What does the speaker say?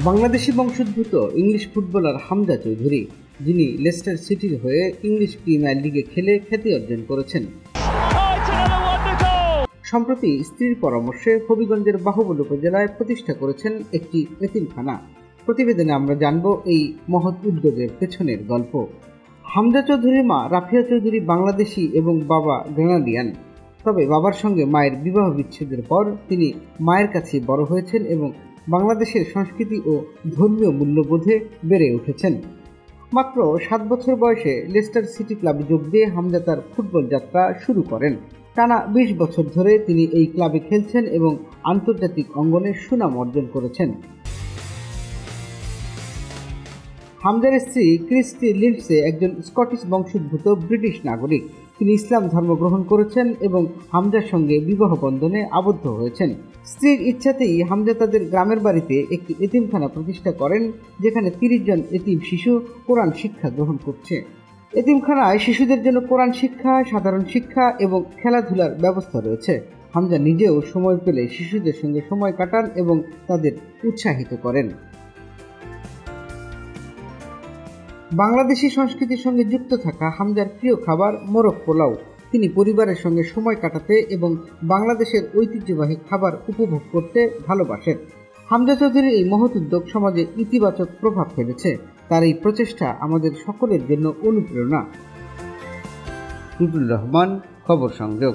বাংলাদেশি বংশোদ্ভূত English footballer Hamza Chowdhury, যিনি Leicester সিটির হয়ে ইংলিশ প্রিমিয়ার লিগে খেলে খ্যাতি অর্জন করেছেন, সম্প্রতি স্ত্রীর পরামর্শে হবিগঞ্জের বাহুবল উপজেলায় প্রতিষ্ঠা করেছেন একটি এতিমখানা। প্রতিবেদনে আমরা জানব এই মহৎ উদ্যোগের পেছনের গল্প। হামজা চৌধুরীর মা রাফিয়া চৌধুরী বাংলাদেশি এবং বাবা গ্রেনাডিয়ান। তবে বাবার সঙ্গে মায়ের বিবাহ বিচ্ছেদের পর তিনি মায়ের কাছে বড় হয়েছেন এবং বাংলাদেশের সংস্কৃতি ও ধর্মীয় মূল্যবোধে বেড়ে উঠেছেন। মাত্র 7 বছর বয়সে লেস্টার সিটি ক্লাবে যোগ দিয়ে হামজা তার ফুটবল যাত্রা শুরু করেন। টানা 20 বছর ধরে তিনি এই ক্লাবে খেলছেন এবং আন্তর্জাতিক অঙ্গনে সুনাম অর্জন করেছেন। হামজার স্ত্রী ক্রিস্টি লিন্ডসে একজন স্কটিশ বংশোদ্ভূত ব্রিটিশ নাগরিক। তিনি ইসলাম ধর্ম গ্রহণ করেছেন এবং হামজার সঙ্গে বিবাহ বন্ধনে আবদ্ধ হয়েছেন। স্ত্রীর ইচ্ছাতেই হামজা তাদের গ্রামের বাড়িতে একটি এতিমখানা প্রতিষ্ঠা করেন, যেখানে 30 জন এতিম শিশু কোরআন শিক্ষা গ্রহণ করছে। এতিমখানায় শিশুদের জন্য কোরআন শিক্ষা, সাধারণ শিক্ষা এবং খেলাধুলার ব্যবস্থা রয়েছে। হামজা নিজেও সময় পেলে শিশুদের সঙ্গে সময় কাটান এবং তাদের উৎসাহিত করেন। বাংলাদেশি সংস্কৃতির সঙ্গে যুক্ত থাকা হামজার প্রিয় খাবার মোরগ পোলাও। তিনি পরিবারের সঙ্গে সময় কাটাতে এবং বাংলাদেশের ঐতিহ্যবাহী খাবার উপভোগ করতে ভালোবাসেন। হামজা চৌধুরীর এই মহৎ উদ্যোগ সমাজে ইতিবাচক প্রভাব ফেলেছে। তার এই প্রচেষ্টা আমাদের সকলের জন্য অনুপ্রেরণা। রুটুল রহমান, খবর সংযোগ।